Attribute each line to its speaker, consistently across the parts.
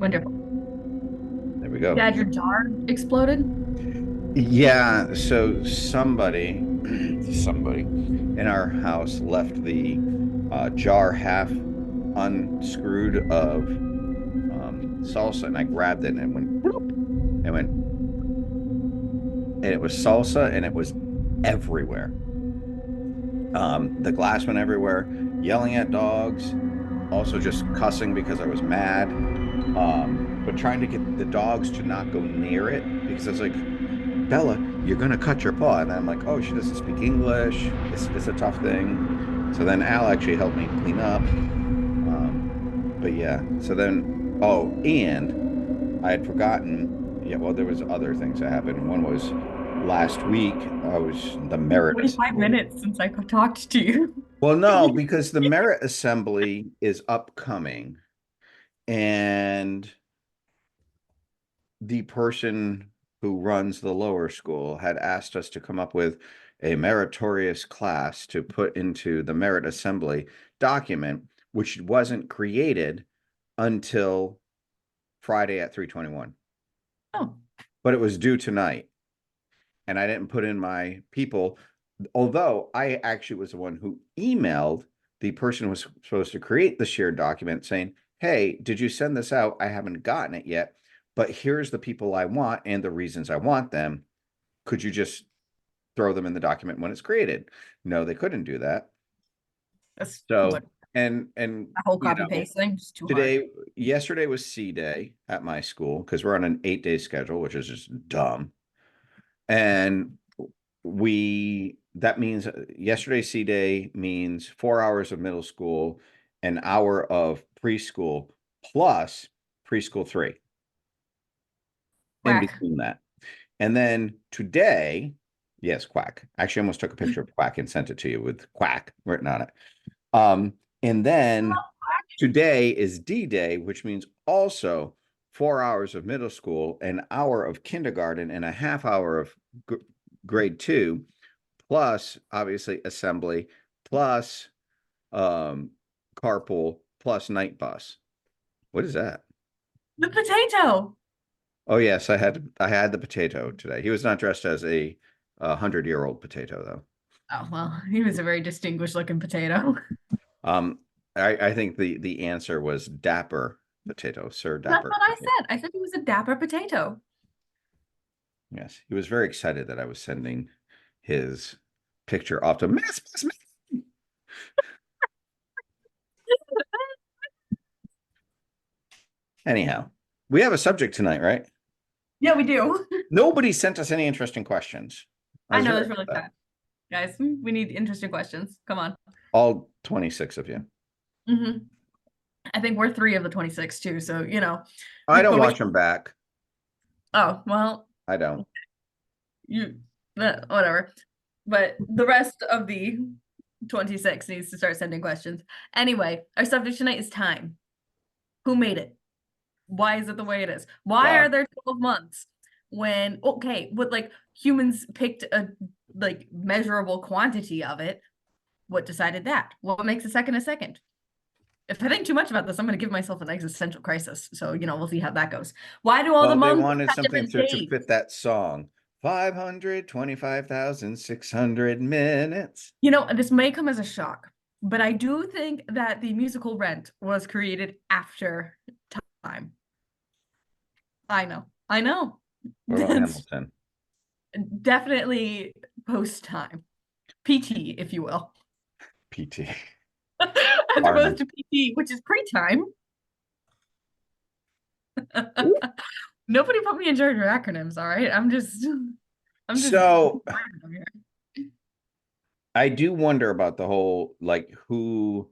Speaker 1: Wonderful.
Speaker 2: There we go.
Speaker 1: Dad, your jar exploded?
Speaker 2: Yeah, so somebody in our house left the jar half unscrewed of salsa, and I grabbed it and it went bloop, and went, and it was salsa, and it was everywhere. The glass went everywhere, yelling at dogs, also just cussing because I was mad. But trying to get the dogs to not go near it because I was like, Bella, you're gonna cut your paw. And I'm like, oh, she doesn't speak English. It's a tough thing. So then Al actually helped me clean up. But yeah, so then and I had forgotten. Yeah, well, there was other things that happened. One was last week. I was the merit
Speaker 1: 45
Speaker 2: assembly.
Speaker 1: minutes since I talked to you.
Speaker 2: Well, no, because the merit assembly is upcoming, and the person who runs the lower school had asked us to come up with a meritorious class to put into the merit assembly document, which wasn't created until Friday at 3:21.
Speaker 1: Oh,
Speaker 2: But it was due tonight. And I didn't put in my people, although I actually was the one who emailed the person who was supposed to create the shared document saying, hey, did you send this out? I haven't gotten it yet, but here's the people I want and the reasons I want them. Could you just throw them in the document when it's created? No, they couldn't do that.
Speaker 1: that's what
Speaker 2: So, and
Speaker 1: the whole
Speaker 2: you
Speaker 1: copy
Speaker 2: know,
Speaker 1: paste thing is too hard.
Speaker 2: yesterday was C day at my school because we're on an 8-day schedule, which is just dumb. And that means yesterday's C day means 4 hours of middle school, an hour of preschool, plus preschool 3 in
Speaker 1: Whack.
Speaker 2: between that. And then today, yes, quack. Actually, I almost took a picture of quack and sent it to you with quack written on it. And then today is D day, which means also 4 hours of middle school, an hour of kindergarten, and a half hour of grade 2, plus obviously assembly, plus um, carpool, plus night bus. What is that?
Speaker 1: The potato.
Speaker 2: Oh yes, I had the potato today. He was not dressed as a 100-year-old potato though.
Speaker 1: Oh, well, he was a very distinguished looking potato.
Speaker 2: Um, I think the answer was dapper potato, Sir
Speaker 1: That's
Speaker 2: Dapper
Speaker 1: what I
Speaker 2: potato.
Speaker 1: said. I said he was a dapper potato.
Speaker 2: Yes, he was very excited that I was sending his picture off to Miss. Anyhow, we have a subject tonight, right?
Speaker 1: Yeah, we do.
Speaker 2: Nobody sent us any interesting questions. I
Speaker 1: I
Speaker 2: was
Speaker 1: know
Speaker 2: very
Speaker 1: that's really
Speaker 2: upset.
Speaker 1: sad. Guys, we need interesting questions. Come on.
Speaker 2: All 26 of you.
Speaker 1: hmm I think we're three of the 26 too, so
Speaker 2: I don't
Speaker 1: but we
Speaker 2: watch them back.
Speaker 1: oh well
Speaker 2: I don't.
Speaker 1: you whatever. But the rest of the 26 needs to start sending questions. Anyway, our subject tonight is time. Who made it? Why is it the way it is? Why are
Speaker 2: God.
Speaker 1: there 12 months when okay, but like humans picked a like measurable quantity of it? What decided that? What makes a second a second? If I think too much about this, I'm going to give myself an existential crisis. So, we'll see how that goes. Why do all the
Speaker 2: Well, they
Speaker 1: months
Speaker 2: wanted
Speaker 1: have
Speaker 2: something
Speaker 1: different
Speaker 2: to
Speaker 1: days?
Speaker 2: fit that song. 525,600 minutes.
Speaker 1: This may come as a shock, but I do think that the musical Rent was created after time. I know. I know.
Speaker 2: What about
Speaker 1: That's
Speaker 2: Hamilton?
Speaker 1: definitely post time. PT, if you will.
Speaker 2: PT.
Speaker 1: As opposed
Speaker 2: Army.
Speaker 1: to PT, which is pre-time. Nobody put me in charge of acronyms, all right? I'm just
Speaker 2: So
Speaker 1: random here.
Speaker 2: I do wonder about the whole like who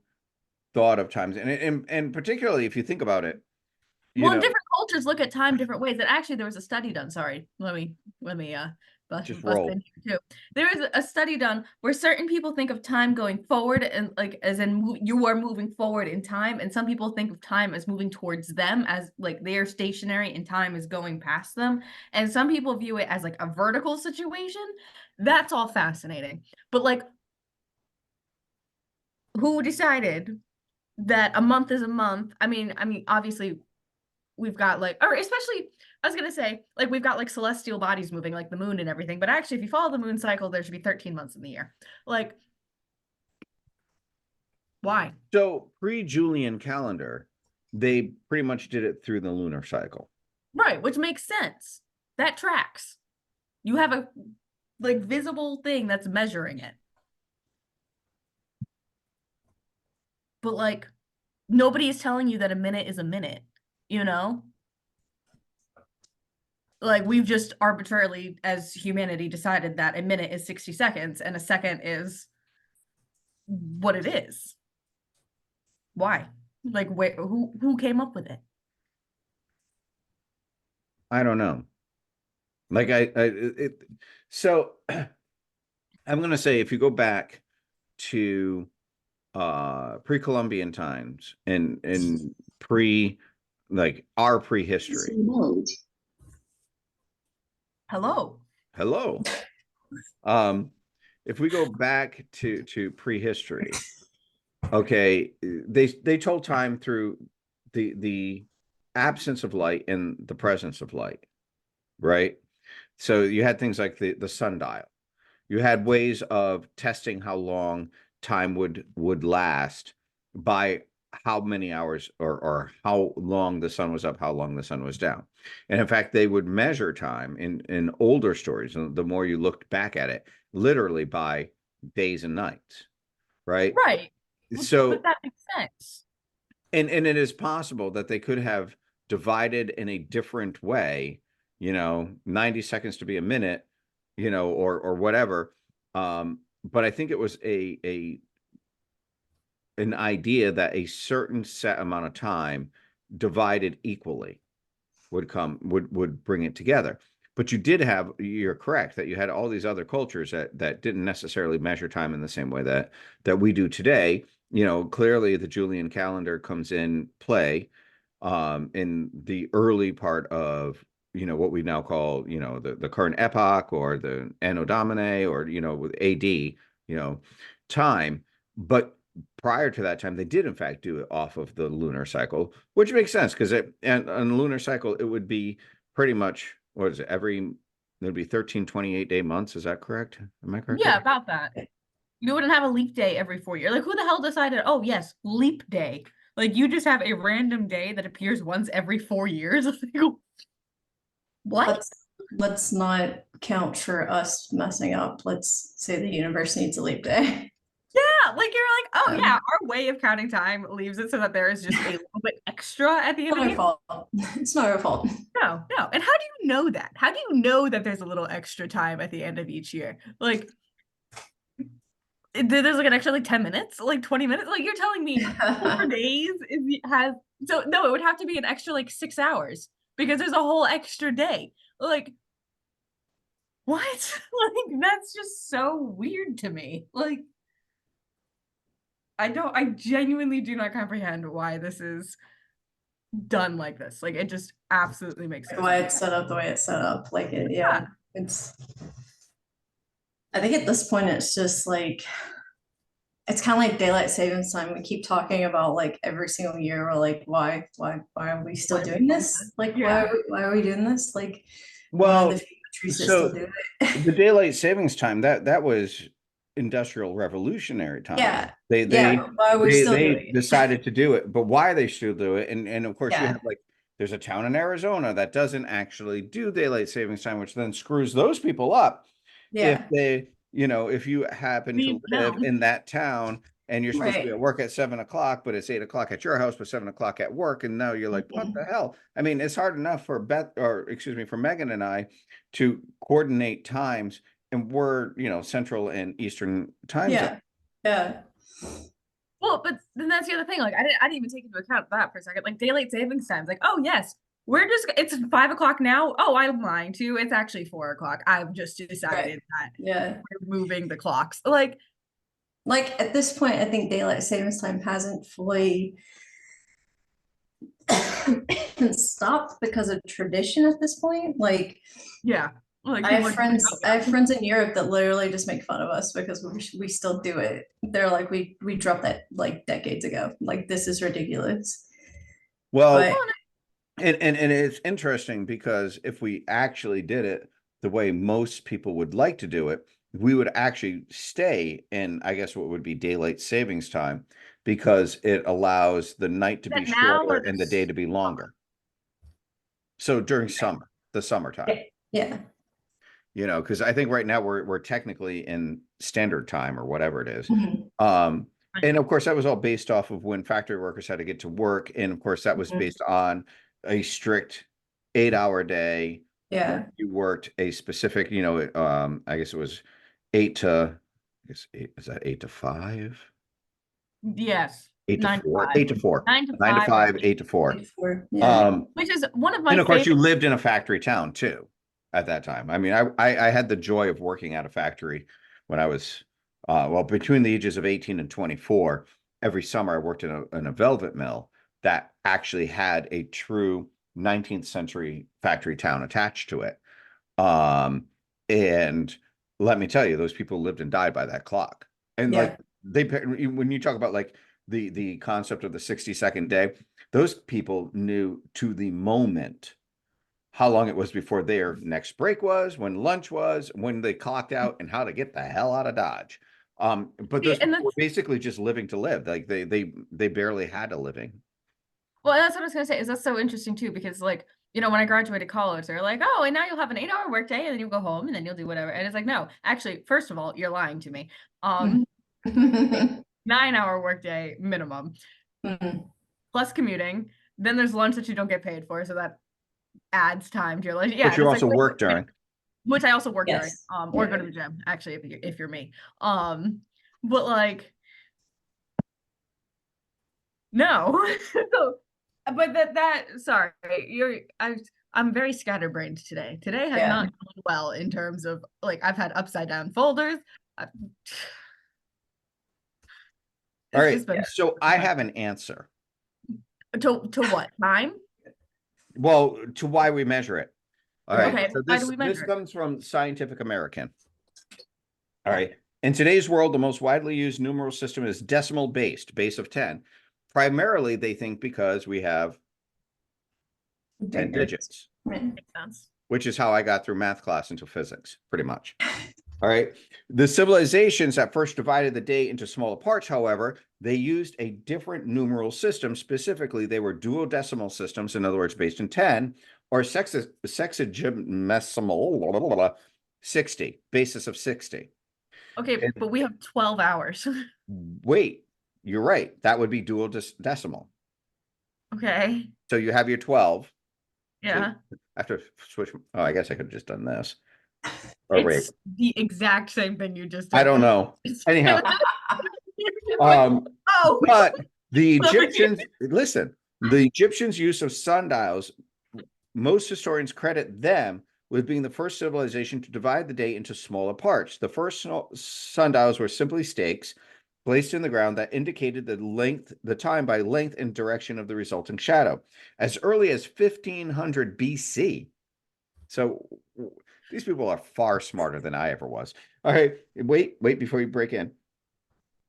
Speaker 2: thought of times, and particularly if you think about it, you
Speaker 1: Well, and
Speaker 2: know,
Speaker 1: different cultures look at time different ways. And actually, there was a study done. Sorry, let me
Speaker 2: just
Speaker 1: bust
Speaker 2: roll.
Speaker 1: in here too. There was a study done where certain people think of time going forward and like as in you are moving forward in time, and some people think of time as moving towards them as like they are stationary and time is going past them. And some people view it as like a vertical situation. That's all fascinating. But like, who decided that a month is a month? I mean, obviously we've got like, or especially, I was gonna say, like we've got like celestial bodies moving, like the moon and everything. But actually, if you follow the moon cycle, there should be 13 months in the year. Like, why?
Speaker 2: So pre-Julian calendar, they pretty much did it through the lunar cycle.
Speaker 1: Right, which makes sense. That tracks. You have a like visible thing that's measuring it. But like nobody is telling you that a minute is a minute, you know? Like we've just arbitrarily as humanity decided that a minute is 60 seconds and a second is what it is. Why? Like who came up with it?
Speaker 2: I don't know. Like so I'm gonna say if you go back to pre-Columbian times and pre like our prehistory.
Speaker 1: Hello.
Speaker 2: Hello. If we go back to prehistory, okay, they told time through the absence of light and the presence of light, right? So you had things like the sundial. You had ways of testing how long time would last by how many hours or how long the sun was up, how long the sun was down. And in fact, they would measure time in older stories, and the more you looked back at it, literally by days and nights, right?
Speaker 1: Right. But
Speaker 2: So
Speaker 1: that makes sense.
Speaker 2: and it is possible that they could have divided in a different way, 90 seconds to be a minute, or whatever. But I think it was an idea that a certain set amount of time divided equally would bring it together. But you're correct that you had all these other cultures that didn't necessarily measure time in the same way that we do today. Clearly the Julian calendar comes in play in the early part of what we now call the current epoch or the Anno Domini or with AD time. But prior to that time, they did in fact do it off of the lunar cycle, which makes sense because and on the lunar cycle it would be pretty much, what is it, there'd be 13 28-day months. Is that correct? Am I correct?
Speaker 1: Yeah, about that. You wouldn't have a leap day every 4 years. Like who the hell decided, oh yes, leap day? Like you just have a random day that appears once every 4 years. What?
Speaker 3: Let's not count for us messing up. Let's say the universe needs a leap day.
Speaker 1: Yeah, like you're like, oh yeah, our way of counting time leaves it so that there is just a little bit extra at the end of the year.
Speaker 3: Fault. It's not our fault.
Speaker 1: No. And how do you know that? How do you know that there's a little extra time at the end of each year? Like there's like an extra like 10 minutes, like 20 minutes. Like you're telling me 4 days so no, it would have to be an extra like 6 hours because there's a whole extra day. Like what? Like that's just so weird to me. Like I genuinely do not comprehend why this is done like this. Like it just absolutely makes sense.
Speaker 3: Why it's set up the way it's set up. Like it's I think at this point it's just like it's kind of like daylight savings time. We keep talking about like every single year we're like, why are we still doing this? Like why are we doing this? Like
Speaker 2: Well,
Speaker 3: the countries that
Speaker 2: so
Speaker 3: still do it.
Speaker 2: the daylight savings time, that was industrial revolutionary time.
Speaker 3: Yeah.
Speaker 2: They
Speaker 3: why are we still doing it?
Speaker 2: decided to do it, but why they still do it, and of course you
Speaker 3: Yeah.
Speaker 2: have like there's a town in Arizona that doesn't actually do daylight savings time, which then screws those people up if
Speaker 3: Yeah.
Speaker 2: they if you happen to live in that town and you're supposed to be
Speaker 3: Right.
Speaker 2: at work at 7 o'clock, but it's 8 o'clock at your house, but 7 o'clock at work, and now you're like, what the hell? I mean, it's hard enough for for Megan and I to coordinate times, and we're Central and Eastern time zone.
Speaker 3: Yeah.
Speaker 1: Well, but then that's the other thing. Like I didn't even take into account that for a second. Like daylight savings times. Like, oh yes, it's 5 o'clock now. Oh, I'm lying to you. It's actually 4 o'clock. I've just decided that we're moving the clocks. Like
Speaker 3: at this point, I think daylight savings time hasn't fully stopped because of tradition at this point. Like,
Speaker 1: yeah. Like
Speaker 3: I have friends in Europe that literally just make fun of us because we still do it. They're like, we dropped that like decades ago. Like this is ridiculous.
Speaker 2: Well, And it's interesting because if we actually did it the way most people would like to do it, we would actually stay in, I guess, what would be daylight savings time, because it allows the night to be
Speaker 1: That now
Speaker 2: shorter
Speaker 1: or
Speaker 2: and the day to be longer. So during summer, the summertime,
Speaker 3: Yeah.
Speaker 2: because I think right now we're technically in standard time or whatever it is.
Speaker 3: Mhm.
Speaker 2: And of course, that was all based off of when factory workers had to get to work. And of course, that was
Speaker 3: Mhm.
Speaker 2: based on a strict 8-hour day.
Speaker 3: Yeah.
Speaker 2: You worked a specific, I guess it was 8 to, I guess is that 8 to 5?
Speaker 1: Yes.
Speaker 2: 8 to
Speaker 1: 9 to
Speaker 2: 4,
Speaker 1: 5.
Speaker 2: 8 to 4,
Speaker 1: 9 to
Speaker 2: 9 to
Speaker 1: 5 or
Speaker 2: 5, 8 to 4.
Speaker 3: Yeah.
Speaker 2: Um,
Speaker 1: which is one of my
Speaker 2: and of course, you
Speaker 1: favorite.
Speaker 2: lived in a factory town too at that time. I mean, I had the joy of working at a factory when I was, well, between the ages of 18 and 24. Every summer, I worked in a velvet mill that actually had a true 19th century factory town attached to it. And let me tell you, those people lived and died by that clock. And
Speaker 3: Yeah.
Speaker 2: like when you talk about like the concept of the 60-second day, those people knew to the moment how long it was before their next break was, when lunch was, when they clocked out, and how to get the hell out of Dodge. But
Speaker 1: See,
Speaker 2: those
Speaker 1: and
Speaker 2: people were
Speaker 1: that's
Speaker 2: basically just living to live. Like they barely had a living.
Speaker 1: well, that's what I was gonna say. Is that's so interesting too, because like, when I graduated college, they're like, oh, and now you'll have an 8-hour workday, and then you'll go home, and then you'll do whatever. And it's like, no, actually, first of all, you're lying to me. 9-hour workday minimum,
Speaker 3: Mhm.
Speaker 1: plus commuting. Then there's lunch that you don't get paid for, so that adds time to your life. Yeah,
Speaker 2: But
Speaker 1: and
Speaker 2: you
Speaker 1: it's like,
Speaker 2: also work during.
Speaker 1: which I also work during,
Speaker 3: Yes.
Speaker 1: or
Speaker 3: Yeah.
Speaker 1: go to the gym, actually, if you're me. But like, no. But sorry, I'm very scatterbrained today. Today has
Speaker 3: Yeah.
Speaker 1: not gone well in terms of like I've had upside down folders.
Speaker 2: All
Speaker 1: It's
Speaker 2: right.
Speaker 1: just been
Speaker 2: So I have an answer.
Speaker 1: to what time?
Speaker 2: Well, to why we measure it. All right.
Speaker 3: Right.
Speaker 1: Okay,
Speaker 2: So
Speaker 1: why do
Speaker 2: this
Speaker 1: we
Speaker 2: this
Speaker 1: measure it?
Speaker 2: comes from Scientific American. All
Speaker 3: Yeah.
Speaker 2: right. In today's world, the most widely used numeral system is decimal based, base of 10. Primarily, they think because we have 10 digits,
Speaker 3: Right.
Speaker 1: Makes sense.
Speaker 2: which is how I got through math class into physics, pretty much. All right. The civilizations that first divided the day into smaller parts, however, they used a different numeral system. Specifically, they were duodecimal systems, in other words, based in 10, or sexagesimal, 60, basis of 60.
Speaker 1: Okay,
Speaker 2: And
Speaker 1: but we have 12 hours.
Speaker 2: wait, you're right. That would be dual decimal.
Speaker 1: Okay.
Speaker 2: So you have your 12. So
Speaker 1: Yeah.
Speaker 2: I have to switch. Oh, I guess I could have just done this. Or wait,
Speaker 1: It's the exact same thing you just
Speaker 2: I
Speaker 1: did.
Speaker 2: don't know. Anyhow,
Speaker 1: Like,
Speaker 2: um,
Speaker 1: oh,
Speaker 2: but the
Speaker 1: Well,
Speaker 2: Egyptians, listen, the Egyptians' use of sundials, most historians credit them with being the first civilization to divide the day into smaller parts. The first sundials were simply stakes placed in the ground that indicated the time by length and direction of the resulting shadow. As early as 1500 BC. So these people are far smarter than I ever was. All right, wait before you break in.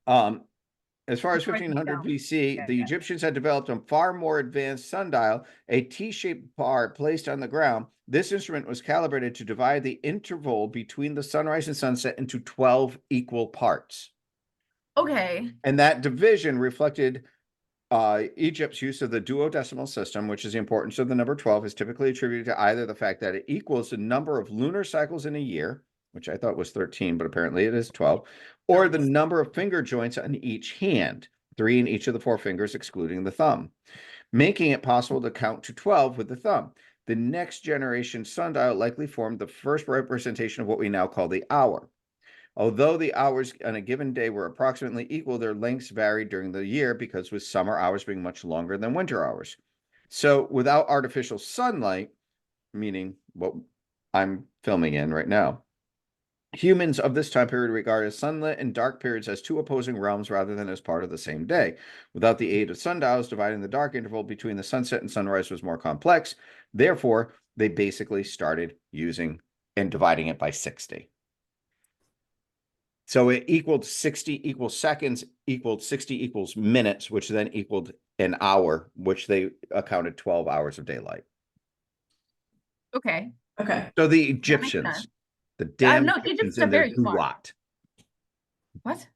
Speaker 2: As far as 1500 BC, the Egyptians had developed a far more advanced sundial, a T-shaped bar placed on the ground. This instrument was calibrated to divide the interval between the sunrise and sunset into 12 equal parts.
Speaker 1: okay.
Speaker 2: And that division reflected Egypt's use of the duodecimal system, which is the importance of the number 12, is typically attributed to either the fact that it equals the number of lunar cycles in a year, which I thought was 13, but apparently it is 12, or the number of finger joints on each hand, 3 in each of the 4 fingers, excluding the thumb, making it possible to count to 12 with the thumb. The next generation sundial likely formed the first representation of what we now call the hour. Although the hours on a given day were approximately equal, their lengths varied during the year because with summer hours being much longer than winter hours. So without artificial sunlight, meaning what I'm filming in right now, humans of this time period regarded sunlit and dark periods as two opposing realms rather than as part of the same day. Without the aid of sundials, dividing the dark interval between the sunset and sunrise was more complex. Therefore, they basically started using and dividing it by 60. So it equaled 60 equals seconds, equaled 60 equals minutes, which then equaled an hour, which they accounted 12 hours of daylight.
Speaker 1: Okay.
Speaker 3: Okay.
Speaker 2: So the
Speaker 1: sense.
Speaker 2: Egyptians, the damn
Speaker 1: No,
Speaker 2: Egyptians
Speaker 1: Egypt's
Speaker 2: and their
Speaker 1: very smart.
Speaker 2: gulat.
Speaker 1: What?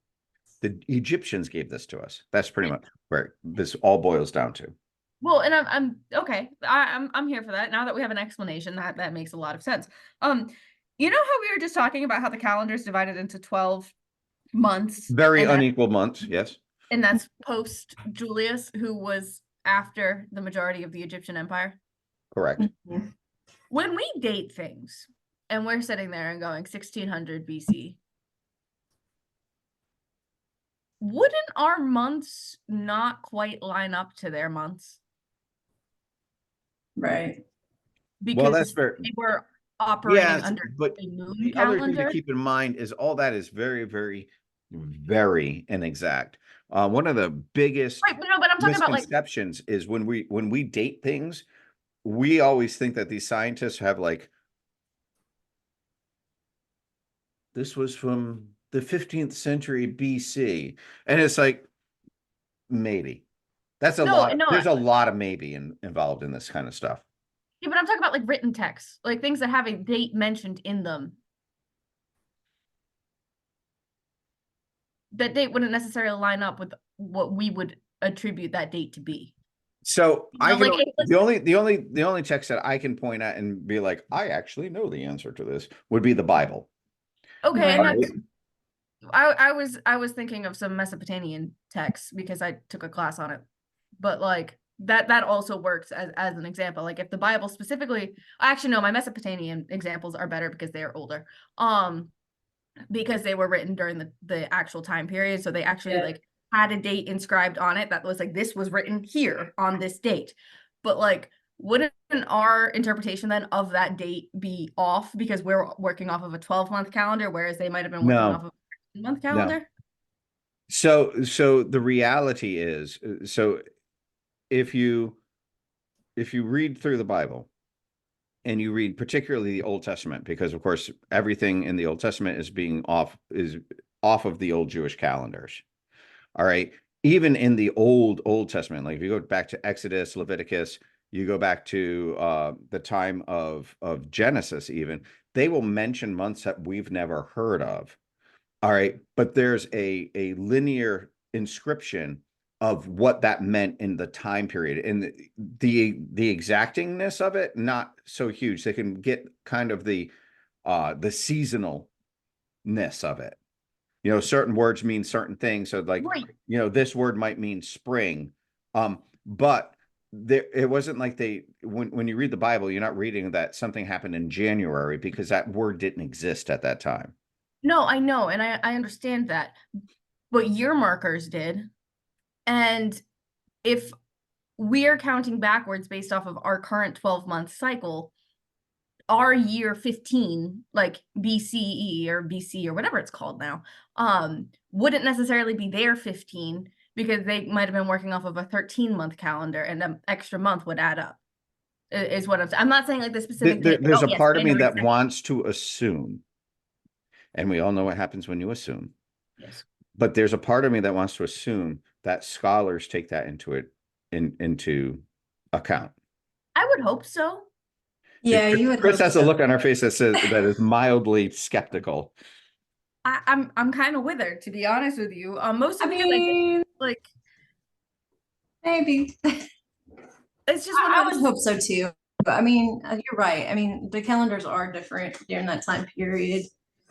Speaker 2: The Egyptians gave this to us. That's pretty much where this all boils down to.
Speaker 1: Well, and I'm okay. I'm here for that. Now that we have an explanation, that makes a lot of sense. You know how we were just talking about how the calendar is divided into 12 months,
Speaker 2: Very
Speaker 1: and
Speaker 2: unequal months, yes.
Speaker 1: that's post Julius, who was after the majority of the Egyptian Empire.
Speaker 2: Correct.
Speaker 3: Mhm.
Speaker 1: When we date things, and we're sitting there and going 1600 BC, wouldn't our months not quite line up to their months?
Speaker 3: Right.
Speaker 2: Well, that's
Speaker 1: Because
Speaker 2: fair.
Speaker 1: they were operating
Speaker 2: Yes,
Speaker 1: under
Speaker 2: but
Speaker 1: a moon
Speaker 2: the other thing to
Speaker 1: calendar.
Speaker 2: keep in mind is all that is very, very, very inexact. One of the biggest
Speaker 1: Right, but no, but I'm talking about like,
Speaker 2: misconceptions is when we date things, we always think that these scientists have like, this was from the 15th century BC, and it's like, maybe. That's a
Speaker 1: no,
Speaker 2: lot.
Speaker 1: no,
Speaker 2: There's a lot of maybe involved in this kind of stuff.
Speaker 1: yeah, but I'm talking about like written texts, like things that have a date mentioned in them. That date wouldn't necessarily line up with what we would attribute that date to be.
Speaker 2: So
Speaker 1: You
Speaker 2: I
Speaker 1: know,
Speaker 2: can
Speaker 1: like, hey,
Speaker 2: the only text that I can point at and be like, I actually know the answer to this would be the Bible.
Speaker 1: okay, and
Speaker 3: Right.
Speaker 1: that's I was thinking of some Mesopotamian texts because I took a class on it, but like that also works as an example. Like if the Bible specifically, actually no, my Mesopotamian examples are better because they are older. Because they were written during the actual time period, so they actually
Speaker 3: Yeah.
Speaker 1: like had a date inscribed on it that was like this was written here on this date. But like, wouldn't our interpretation then of that date be off because we're working off of a 12-month calendar, whereas they might have been working
Speaker 2: No,
Speaker 1: off of a 13-month
Speaker 2: no.
Speaker 1: calendar?
Speaker 2: So the reality is, so if you read through the Bible and you read particularly the Old Testament, because of course everything in the Old Testament is off of the old Jewish calendars. All right. Even in the Old Testament, like if you go back to Exodus, Leviticus, you go back to the time of Genesis, even they will mention months that we've never heard of. All right, but there's a linear inscription of what that meant in the time period, and the exactingness of it not so huge. They can get kind of the seasonalness of it. You know, certain words mean certain things. So like,
Speaker 1: Right.
Speaker 2: you know, this word might mean spring. But there it wasn't like when you read the Bible, you're not reading that something happened in January because that word didn't exist at that time.
Speaker 1: No, I know, and I understand that, but year markers did. And if we're counting backwards based off of our current 12-month cycle, our year 15, like BCE or BC or whatever it's called now, wouldn't necessarily be their 15 because they might have been working off of a 13-month calendar and an extra month would add up. Is what I'm not saying like the specific date.
Speaker 2: There's
Speaker 1: Oh,
Speaker 2: a
Speaker 1: yes,
Speaker 2: part of me
Speaker 1: January
Speaker 2: that
Speaker 1: 2nd.
Speaker 2: wants to assume, and we all know what happens when you assume,
Speaker 1: Yes.
Speaker 2: but there's a part of me that wants to assume that scholars take that into account.
Speaker 1: I would hope so.
Speaker 3: Yeah, you would
Speaker 2: Chris
Speaker 3: hope
Speaker 2: has a
Speaker 3: so.
Speaker 2: look on her face that says that is mildly skeptical.
Speaker 1: I'm kind of with her, to be honest with you. Most
Speaker 3: I
Speaker 1: of these,
Speaker 3: mean,
Speaker 1: like,
Speaker 3: maybe.
Speaker 1: it's just one
Speaker 3: I
Speaker 1: of
Speaker 3: would
Speaker 1: those.
Speaker 3: hope so too. But I mean, you're right. I mean, the calendars are different during that time period.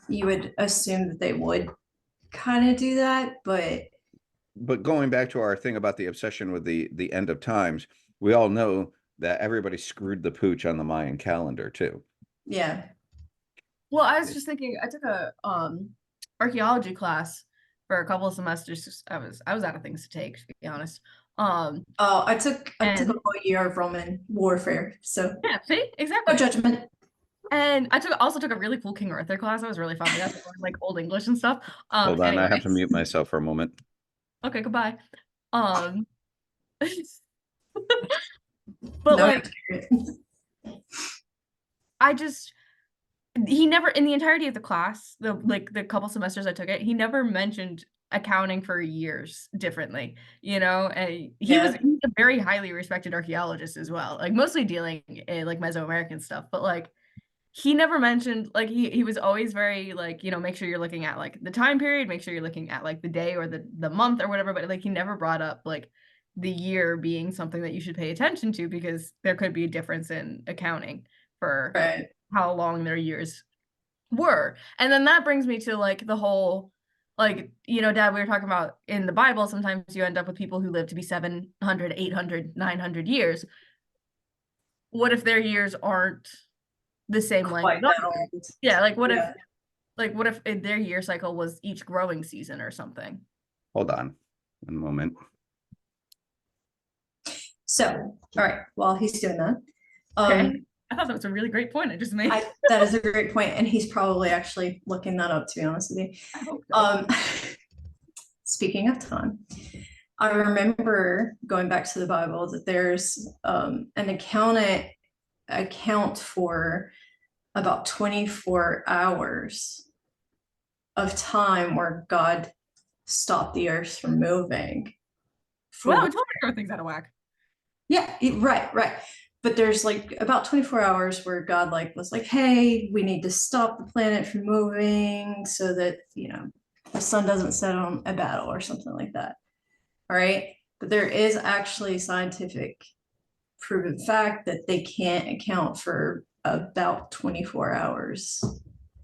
Speaker 3: You would assume that they would kind of do that, but
Speaker 2: But going back to our thing about the obsession with the end of times, we all know that everybody screwed the pooch on the Mayan calendar too.
Speaker 3: yeah.
Speaker 1: Well, I was just thinking, I took a archaeology class for a couple of semesters. I was out of things to take, to be honest.
Speaker 3: Oh, I took a
Speaker 1: And
Speaker 3: whole year of Roman warfare, so
Speaker 1: yeah, see,
Speaker 3: no
Speaker 1: exactly.
Speaker 3: judgment.
Speaker 1: And I also took a really cool King Arthur class. That was really fun. We got to learn like Old English and stuff.
Speaker 2: Hold on, I have to
Speaker 1: Anyways.
Speaker 2: mute myself for a moment.
Speaker 1: Okay, goodbye. But
Speaker 3: No
Speaker 1: like
Speaker 3: experience.
Speaker 1: I just he never, in the entirety of the class, the couple semesters I took it, he never mentioned accounting for years differently, and
Speaker 3: Yeah.
Speaker 1: he's a very highly respected archaeologist as well, like mostly dealing in like Mesoamerican stuff, but like he never mentioned, like he was always very like, make sure you're looking at like the time period, make sure you're looking at like the day or the month or whatever, but like he never brought up like the year being something that you should pay attention to, because there could be a difference in accounting for
Speaker 3: Right.
Speaker 1: how long their years were. And then that brings me to like the whole, like, Dad, we were talking about in the Bible, sometimes you end up with people who live to be 700, 800, 900 years. What if their years aren't the same length
Speaker 3: Quite
Speaker 1: as
Speaker 3: that
Speaker 1: ours?
Speaker 3: old.
Speaker 1: Yeah, like
Speaker 3: Yeah.
Speaker 1: what if their year cycle was each growing season or something?
Speaker 2: Hold on one moment.
Speaker 3: So, all right, while he's doing that,
Speaker 1: Okay. I thought that was a really great point I just made.
Speaker 3: that is a great point, and he's probably actually looking that up, to be honest with you.
Speaker 1: I hope so.
Speaker 3: Speaking of time, I remember going back to the Bible that there's an account for about 24 hours of time where God stopped the earth from moving.
Speaker 1: Well, it totally throw things out of whack.
Speaker 3: Yeah, right. But there's like about 24 hours where God like was like, hey, we need to stop the planet from moving so that, the sun doesn't set on a battle or something like that. All right. But there is actually scientific proven fact that they can't account for about 24 hours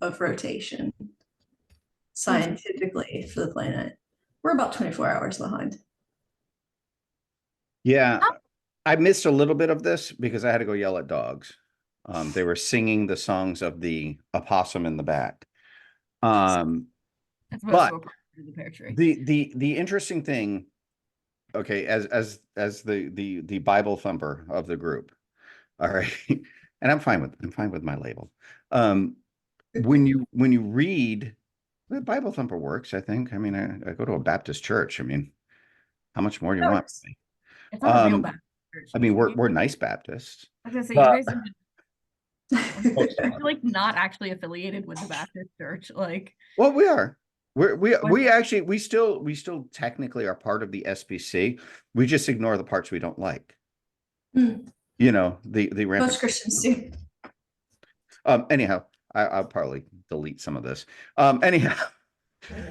Speaker 3: of rotation scientifically for the planet. We're about 24 hours behind.
Speaker 2: Yeah, I missed a little bit of this because I had to go yell at dogs. They were singing the songs of the opossum in the back.
Speaker 1: That's
Speaker 2: But
Speaker 1: the pear tree.
Speaker 2: the interesting thing, okay, as the Bible thumper of the group, all right, and I'm fine with my label. When you read, the Bible thumper works, I think. I mean, I go to a Baptist church. I mean, how much more do you want?
Speaker 1: It's not a real Baptist church.
Speaker 2: I mean, we're nice Baptists.
Speaker 1: I was gonna say, you
Speaker 2: But
Speaker 1: guys are like not actually affiliated with the Baptist church. Like,
Speaker 2: well, we are. We actually we still technically are part of the SBC. We just ignore the parts we don't like. The rampant.
Speaker 3: Most Christians do.
Speaker 2: Anyhow, I'll probably delete some of this. Anyhow,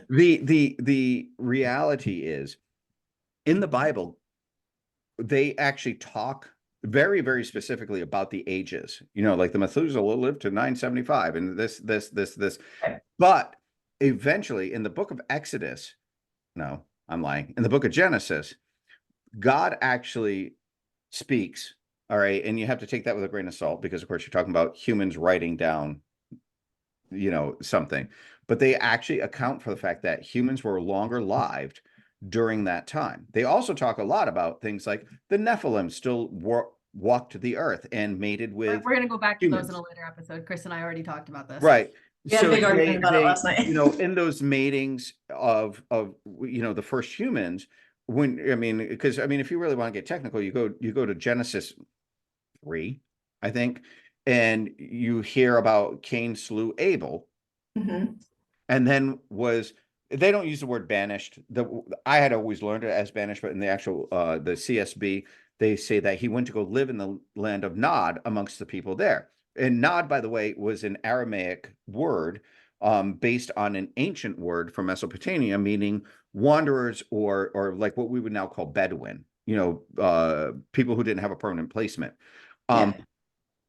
Speaker 2: the reality is, in the Bible, they actually talk very, very specifically about the ages. Like the Methuselah lived to 975, and this.
Speaker 3: Right.
Speaker 2: But eventually, in the book of Exodus, no, I'm lying. In the book of Genesis, God actually speaks. All right, and you have to take that with a grain of salt because, of course, you're talking about humans writing down, something. But they actually account for the fact that humans were longer lived during that time. They also talk a lot about things like the Nephilim still walked the earth and mated with.
Speaker 1: We're gonna go back to
Speaker 2: humans.
Speaker 1: those in a later episode. Chris and I already talked about this.
Speaker 2: Right.
Speaker 3: We had a big argument about it last night.
Speaker 2: In those matings of the first humans, because if you really want to get technical, you go to Genesis 3, I think, and you hear about Cain slew Abel, and then they don't use the word banished. I had always learned it as banished, but in the actual the CSB, they say that he went to go live in the land of Nod amongst the people there. And Nod, by the way, was an Aramaic word based on an ancient word from Mesopotamia, meaning wanderers or like what we would now call Bedouin, people who didn't have a permanent placement. And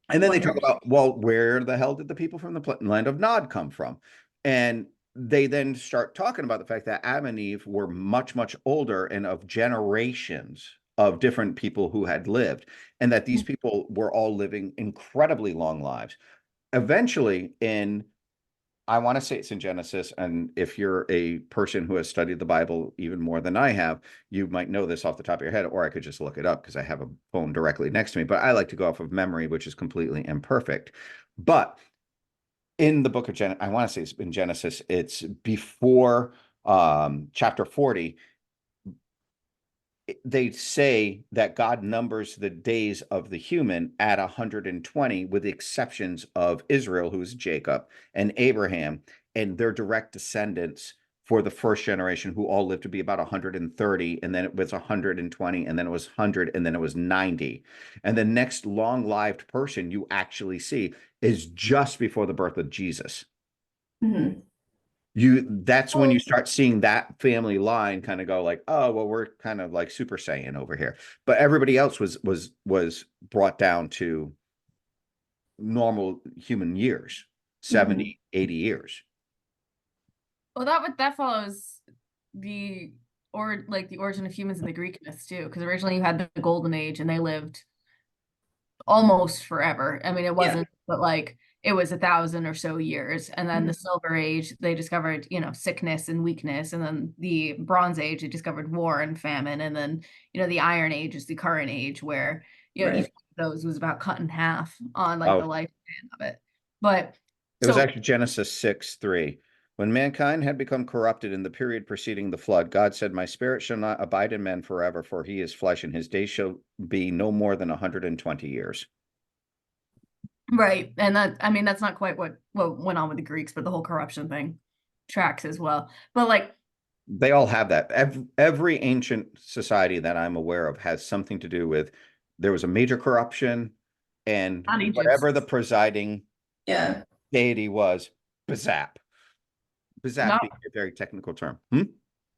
Speaker 2: then they talk about, well, where the hell did the people from the land of Nod come from? And they then start talking about the fact that Adam and Eve were much, much older and of generations of different people who had lived, and that these people were all living incredibly long lives. Eventually, I want to say it's in Genesis, and if you're a person who has studied the Bible even more than I have, you might know this off the top of your head, or I could just look it up because I have a phone directly next to me, but I like to go off of memory, which is completely imperfect. But in the book of Genesis, I want to say it's in Genesis, it's before chapter 40. they say that God numbers the days of the human at 120, with the exceptions of Israel, who's Jacob, and Abraham, and their direct descendants for the first generation, who all lived to be about 130, and then it was 120, and then it was 100, and then it was 90. And the next long-lived person you actually see is just before the birth of Jesus.
Speaker 3: Mhm.
Speaker 2: That's when you start seeing that family line kind of go like, oh, well, we're kind of like Super Saiyan over here. But everybody else was brought down to normal human years, 70, 80 years.
Speaker 1: Well, that follows the the origin of humans in the Greek myths too, because originally you had the Golden Age and they lived almost forever. I mean, it wasn't, but like it was 1,000 or so years. And then the Silver Age, they discovered, sickness and weakness. And then the Bronze Age, they discovered war and famine. And then, the Iron Age is the current age where, each
Speaker 3: Right.
Speaker 1: one of those was about cut in half on like
Speaker 2: Oh.
Speaker 1: the lifespan of it. But
Speaker 2: It was actually Genesis 6:3. When mankind had become corrupted in the period preceding the flood, God said, my spirit shall not abide in men forever, for he is flesh, and his days shall be no more than 120 years.
Speaker 1: right. And that's not quite what went on with the Greeks, but the whole corruption thing tracks as well. But like,
Speaker 2: They all have that. Every ancient society that I'm aware of has something to do with, there was a major corruption, and
Speaker 1: not Egypt.
Speaker 2: whatever the presiding
Speaker 3: Yeah.
Speaker 2: deity was, bazap. Bazap
Speaker 1: No.
Speaker 2: being a very technical term.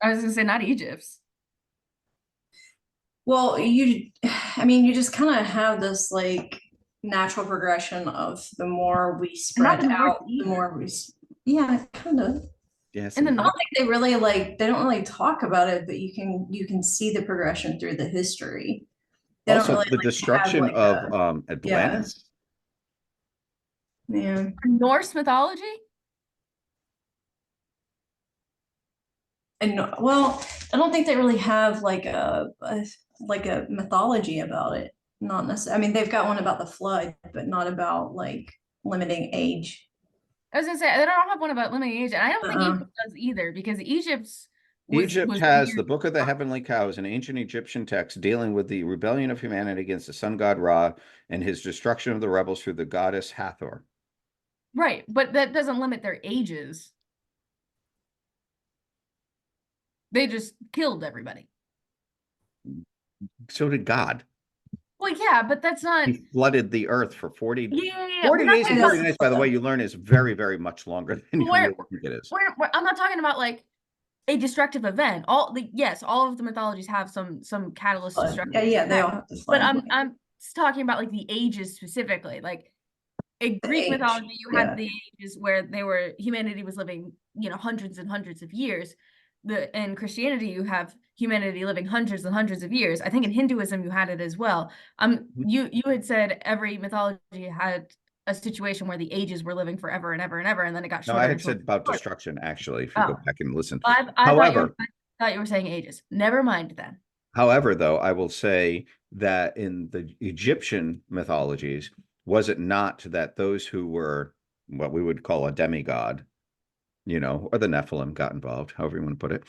Speaker 1: I was gonna say not Egypt's.
Speaker 3: Well, you just kind of have this like natural progression of the more we spread out, the more we, yeah, kind of.
Speaker 2: Yes.
Speaker 1: In the
Speaker 3: I don't
Speaker 1: North,
Speaker 3: think they don't really talk about it, but you can see the progression through the history. They don't
Speaker 2: Also,
Speaker 3: really
Speaker 2: the
Speaker 3: like have
Speaker 2: destruction
Speaker 3: like
Speaker 2: of Atlantis.
Speaker 3: yeah.
Speaker 1: Norse mythology?
Speaker 3: And well, I don't think they really have like a mythology about it. Not necessarily. I mean, they've got one about the flood, but not about like limiting age.
Speaker 1: I was gonna say they don't have one about limiting age, and I don't think Egypt does either, because Egypt's
Speaker 2: Egypt
Speaker 1: was
Speaker 2: has
Speaker 1: weird.
Speaker 2: the Book of the Heavenly Cows, an ancient Egyptian text dealing with the rebellion of humanity against the sun god Ra and his destruction of the rebels through the goddess Hathor.
Speaker 1: Right, but that doesn't limit their ages. They just killed everybody.
Speaker 2: So did God.
Speaker 1: Well, yeah, but that's not.
Speaker 2: He flooded the earth for 40
Speaker 1: Yeah.
Speaker 2: 40 days and 40
Speaker 3: about-
Speaker 2: nights, by the way, you learn is very, very much longer than you
Speaker 1: We're-
Speaker 2: really think it is.
Speaker 1: I'm not talking about like a destructive event. Yes, all of the mythologies have some catalyst destructive.
Speaker 3: Yeah, they all have to
Speaker 1: But
Speaker 3: flood.
Speaker 1: I'm talking about like the ages specifically. Like in Greek
Speaker 3: age,
Speaker 1: mythology, you had
Speaker 3: yeah.
Speaker 1: the ages where humanity was living, hundreds and hundreds of years. In Christianity, you have humanity living hundreds and hundreds of years. I think in Hinduism you had it as well. You had said every mythology had a situation where the ages were living forever and ever and ever, and then it got
Speaker 2: No,
Speaker 1: shorter.
Speaker 2: I
Speaker 1: and
Speaker 2: had said
Speaker 1: shorter.
Speaker 2: about destruction, actually, if you go back and listen.
Speaker 1: I
Speaker 2: However,
Speaker 1: thought you were saying ages. Never mind then.
Speaker 2: However, though, I will say that in the Egyptian mythologies, was it not that those who were what we would call a demigod, or the Nephilim got involved, however you want to put it,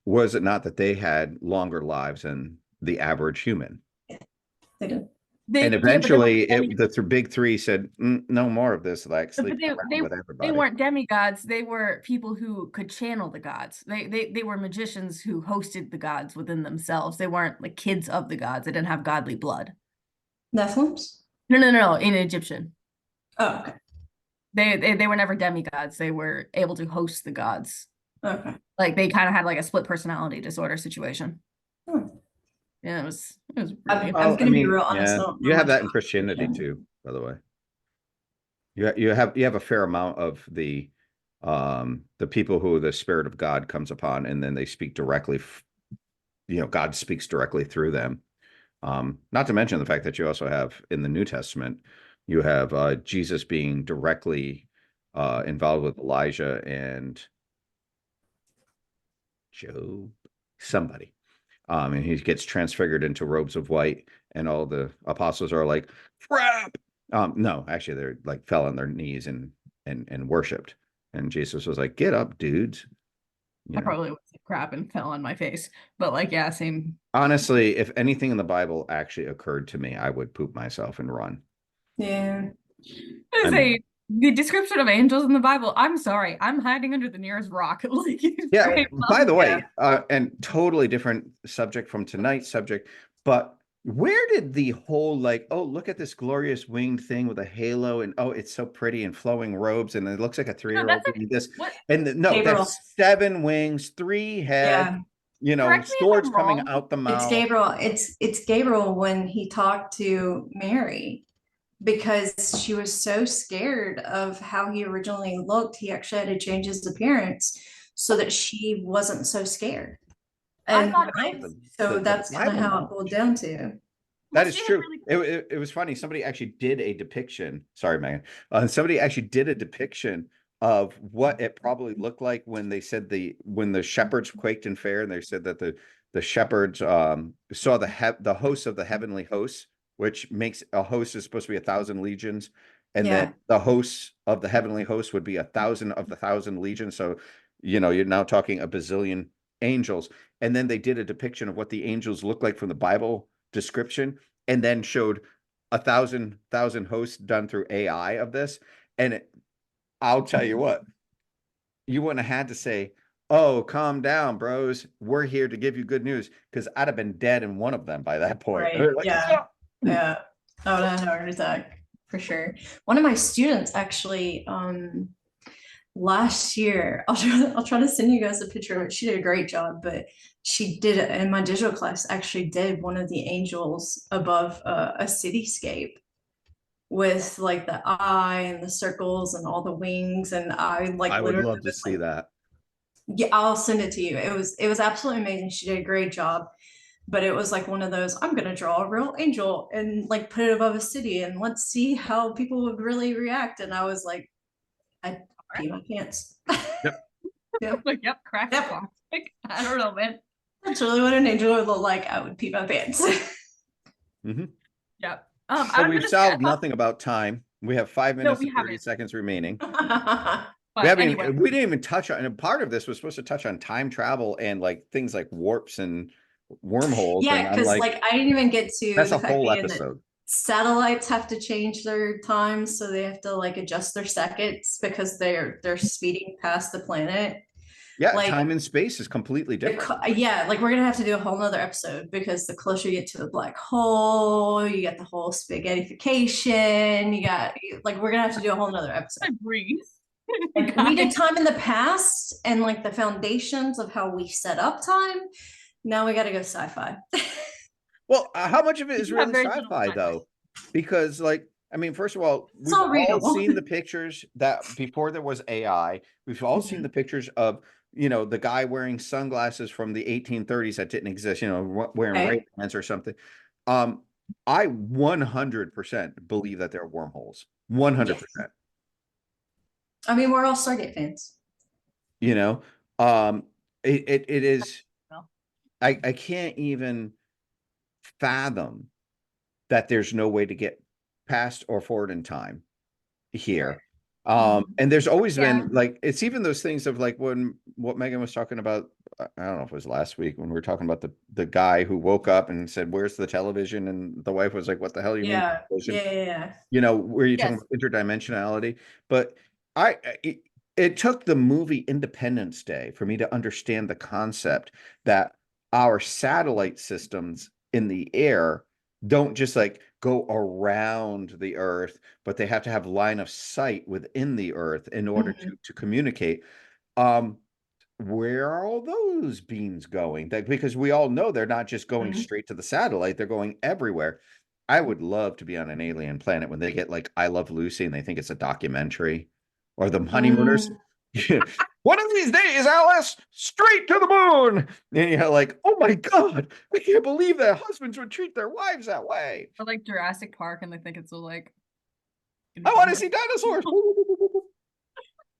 Speaker 2: was it not that they had longer lives than the average human?
Speaker 3: They did.
Speaker 2: And eventually, the big three said, "No more of this." Like sleep with everybody.
Speaker 1: They weren't demigods. They were people who could channel the gods. They were magicians who hosted the gods within themselves. They weren't like kids of the gods. They didn't have godly blood.
Speaker 3: Nephilims?
Speaker 1: No. In Egyptian,
Speaker 3: Oh, okay.
Speaker 1: They were never demigods. They were able to host the gods.
Speaker 3: Okay.
Speaker 1: Like they kind of had like a split personality disorder situation. Yeah, it was really
Speaker 3: I'm gonna be real honest.
Speaker 2: Yeah, you have that in Christianity too, by the way. You have a fair amount of the people who the Spirit of God comes upon, and then they speak directly. God speaks directly through them. Not to mention the fact that you also have in the New Testament, you have Jesus being directly involved with Elijah and Job, somebody. And he gets transfigured into robes of white, and all the apostles are like, crap. No, actually, they're like fell on their knees and worshipped. And Jesus was like, get up, dudes.
Speaker 1: I probably would say crap and fell on my face, but like, yeah, same.
Speaker 2: Honestly, if anything in the Bible actually occurred to me, I would poop myself and run.
Speaker 3: Yeah.
Speaker 1: I
Speaker 2: I
Speaker 1: say
Speaker 2: mean,
Speaker 1: the description of angels in the Bible. I'm sorry, I'm hiding under the nearest rock. Like,
Speaker 2: yeah,
Speaker 1: straight
Speaker 2: by
Speaker 1: up.
Speaker 2: the
Speaker 3: Yeah.
Speaker 2: way, and totally different subject from tonight's subject, but where did the whole like, oh, look at this glorious winged thing with a halo and oh, it's so pretty and flowing robes and it looks like a
Speaker 1: That's
Speaker 2: 3-year-old
Speaker 1: like
Speaker 2: doing this.
Speaker 1: what?
Speaker 2: And no,
Speaker 3: Gabriel.
Speaker 2: that's 7 wings, 3 heads,
Speaker 3: Yeah.
Speaker 1: Correct me if
Speaker 2: swords
Speaker 1: I'm
Speaker 2: coming
Speaker 1: wrong.
Speaker 2: out the
Speaker 3: It's
Speaker 2: mouth.
Speaker 3: Gabriel. It's Gabriel when he talked to Mary because she was so scared of how he originally looked. He actually had to change his appearance so that she wasn't so scared.
Speaker 1: I
Speaker 3: And
Speaker 1: thought
Speaker 3: I,
Speaker 2: The,
Speaker 3: so
Speaker 2: the
Speaker 3: that's kind of
Speaker 2: Bible
Speaker 3: how it boiled
Speaker 2: knowledge.
Speaker 3: down to.
Speaker 2: That
Speaker 1: let's
Speaker 2: is
Speaker 1: do this
Speaker 2: true.
Speaker 1: really
Speaker 2: It was funny. Somebody actually did a depiction. Sorry, Megan. Somebody actually did a depiction of what it probably looked like when they said when the shepherds quaked in fear, and they said that the shepherds saw the hosts of the heavenly hosts, which makes a host is supposed to be 1,000 legions, and then
Speaker 3: Yeah.
Speaker 2: the hosts of the heavenly hosts would be 1,000 of the 1,000 legions. So you're now talking a bazillion angels, and then they did a depiction of what the angels look like from the Bible description and then showed 1,000 hosts done through AI of this. And I'll tell you what, you wouldn't have had to say, oh, calm down, bros. We're here to give you good news. Because I'd have been dead in one of them by that point.
Speaker 3: Right.
Speaker 2: Like,
Speaker 3: Yeah. Yeah. I would have had a heart attack for sure. One of my students actually, last year, I'll try to send you guys a picture of it. She did a great job, but she did it in my digital class, actually did one of the angels above a cityscape with like the eye and the circles and all the wings. And I like
Speaker 2: I would
Speaker 3: literally
Speaker 2: love to
Speaker 3: was
Speaker 2: see
Speaker 3: like,
Speaker 2: that.
Speaker 3: yeah, I'll send it to you. It was absolutely amazing. She did a great job. But it was like one of those, I'm gonna draw a real angel and like put it above a city and let's see how people would really react. And I was like, I pee my pants.
Speaker 2: Yep.
Speaker 3: Yeah.
Speaker 1: like, yep, crack
Speaker 3: Yep.
Speaker 1: squawk. Like, I don't know, man.
Speaker 3: That's really what an angel would look like. I would pee my pants.
Speaker 2: Mm-hmm.
Speaker 1: Yep.
Speaker 2: So
Speaker 1: I'm
Speaker 2: we've
Speaker 1: gonna say I
Speaker 2: solved
Speaker 1: thought
Speaker 2: nothing about time. We have 5
Speaker 1: no,
Speaker 2: minutes
Speaker 1: we
Speaker 2: and 30
Speaker 1: haven't.
Speaker 2: seconds remaining. We
Speaker 1: But
Speaker 2: haven't
Speaker 1: anyway,
Speaker 2: we didn't even touch on, and part of this was supposed to touch on time travel and like things like warps and wormholes. And
Speaker 3: Yeah,
Speaker 2: I'm
Speaker 3: because
Speaker 2: like,
Speaker 3: like I didn't even get to
Speaker 2: that's
Speaker 3: the
Speaker 2: a
Speaker 3: fact
Speaker 2: whole
Speaker 3: being that
Speaker 2: episode.
Speaker 3: satellites have to change their times, so they have to like adjust their seconds because they're speeding past the planet.
Speaker 2: Yeah,
Speaker 3: Like
Speaker 2: time and space is completely different.
Speaker 3: yeah, like we're gonna have to do a whole nother episode because the closer you get to a black hole, you get the whole spaghettification. You got like we're gonna have to do a whole nother episode.
Speaker 1: I breathe.
Speaker 3: Like we did time in the past and like the foundations of how we set up time. Now we got to go sci-fi.
Speaker 2: Well, how much of it is
Speaker 1: You have
Speaker 2: really
Speaker 1: very little
Speaker 2: sci-fi
Speaker 1: time.
Speaker 2: though? Because like, I mean, first of all,
Speaker 3: It's
Speaker 2: we've
Speaker 3: all
Speaker 2: all
Speaker 3: readable.
Speaker 2: seen the pictures that before there was AI, we've all seen
Speaker 3: Mhm.
Speaker 2: the pictures of, the guy wearing sunglasses from the 1830s that didn't exist, wearing
Speaker 3: Okay.
Speaker 2: Ray-Bans or something. I 100% believe that there are wormholes. 100%.
Speaker 3: I mean, we're all Stargate fans.
Speaker 2: You know, it is.
Speaker 1: No.
Speaker 2: I can't even fathom that there's no way to get past or forward in time here. And there's always
Speaker 1: Yeah.
Speaker 2: been like, it's even those things of like when what Megan was talking about, I don't know if it was last week when we were talking about the guy who woke up and said, "Where's the television?" And the wife was like, "What the hell do you mean
Speaker 3: Yeah.
Speaker 2: television?"
Speaker 3: Yeah.
Speaker 2: Where you talking
Speaker 1: Yes.
Speaker 2: about interdimensionality. But it took the movie Independence Day for me to understand the concept that our satellite systems in the air don't just like go around the earth, but they have to have line of sight within the earth in order
Speaker 3: Mhm.
Speaker 2: to communicate. Um, where are all those beams going? Because we all know they're not just going
Speaker 3: Mhm.
Speaker 2: straight to the satellite, they're going everywhere. I would love to be on an alien planet when they get like I Love Lucy and they think it's a documentary, or the honeymooners.
Speaker 3: Mm.
Speaker 2: One of these days, Alice, straight to the moon. And you're like, oh my God, I can't believe that husbands would treat their wives that way.
Speaker 1: Or like Jurassic Park, and they think it's so like.
Speaker 2: I want to see dinosaurs.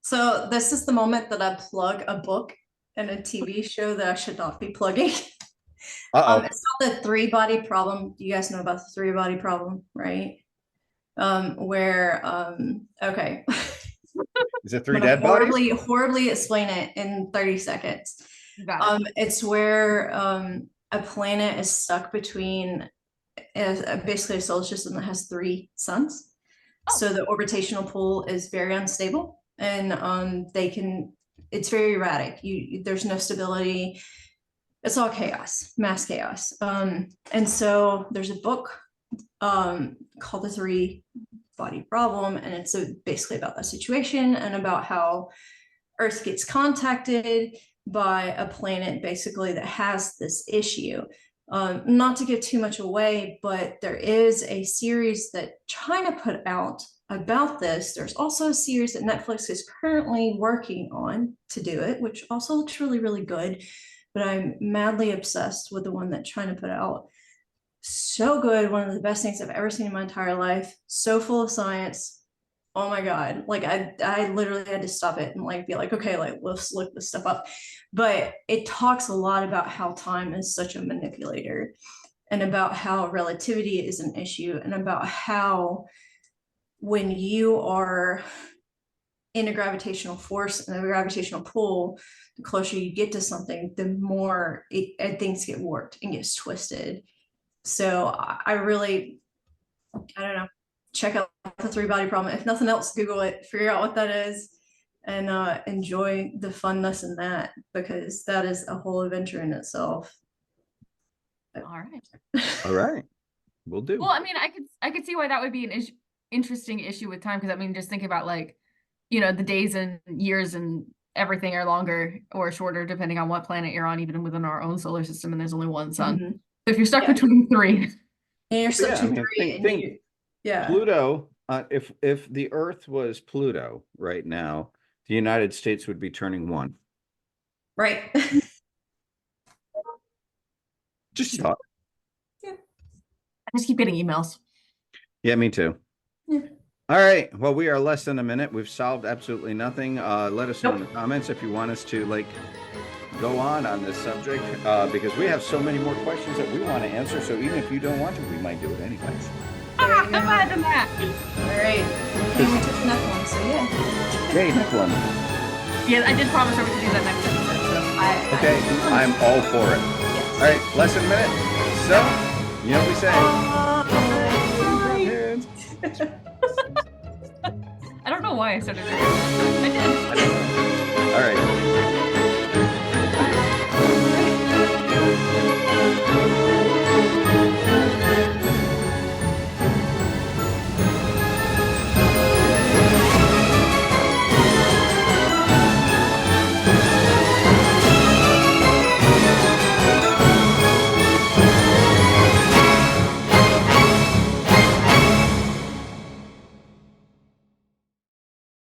Speaker 3: So this is the moment that I plug a book and a TV show that I should not be plugging.
Speaker 2: Uh-oh.
Speaker 3: It's called the three body problem. You guys know about the three body problem, right? Where okay.
Speaker 2: Is it
Speaker 3: I'm
Speaker 2: three
Speaker 3: gonna
Speaker 2: dead bodies?
Speaker 3: horribly explain it in 30 seconds.
Speaker 1: Got it.
Speaker 3: It's where a planet is stuck between basically a solar system that has 3 suns.
Speaker 1: Oh.
Speaker 3: So the gravitational pull is very unstable, and it's very erratic. There's no stability. It's all chaos, mass chaos. And so there's a book called The 3-Body Problem, and it's basically about that situation and about how Earth gets contacted by a planet basically that has this issue. Not to give too much away, but there is a series that China put out about this. There's also a series that Netflix is currently working on to do it, which also looks really, really good. But I'm madly obsessed with the one that China put out. So good. One of the best things I've ever seen in my entire life. So full of science. Oh my God. Like I literally had to stop it and like be like, okay, like let's look this stuff up. But it talks a lot about how time is such a manipulator, and about how relativity is an issue, and about how when you are in a gravitational force and a gravitational pull, the closer you get to something, the more things get warped and gets twisted. So I don't know, check out the 3-Body Problem. If nothing else, Google it, figure out what that is, and enjoy the funness in that, because that is a whole adventure in itself.
Speaker 1: All right.
Speaker 2: All right. We'll do.
Speaker 1: Well, I mean, I could see why that would be an interesting issue with time, because I mean, just think about like, you know, the days and years and everything are longer or shorter depending on what planet you're on, even within our own solar system, and there's only one sun.
Speaker 3: Mhm.
Speaker 1: So if you're stuck
Speaker 3: Yeah.
Speaker 1: between 3,
Speaker 3: And you're stuck
Speaker 2: Yeah, I
Speaker 3: between
Speaker 2: mean,
Speaker 3: 3 and
Speaker 2: think
Speaker 3: you, yeah,
Speaker 2: Pluto, if the Earth was Pluto right now, the United States would be turning 1.
Speaker 3: right.
Speaker 2: Just thought.
Speaker 1: I just keep getting emails.
Speaker 2: Yeah, me too.
Speaker 3: Yeah.
Speaker 2: All right. Well, we are less than a minute. We've solved absolutely nothing. Let us know in
Speaker 3: Nope.
Speaker 2: the comments if you want us to like go on this subject, because we have so many more questions that we want to answer. So even if you don't want to, we might do it anyways.
Speaker 1: Imagine that.
Speaker 3: All right. And we took enough one, so yeah.
Speaker 2: Yay, Nicklin.
Speaker 1: Yeah, I did promise her we could do that next episode. So
Speaker 2: Okay, I'm all for it.
Speaker 3: Yes.
Speaker 2: All right, less than a minute. So, you know what we say.
Speaker 1: I don't know why I started doing it. I did.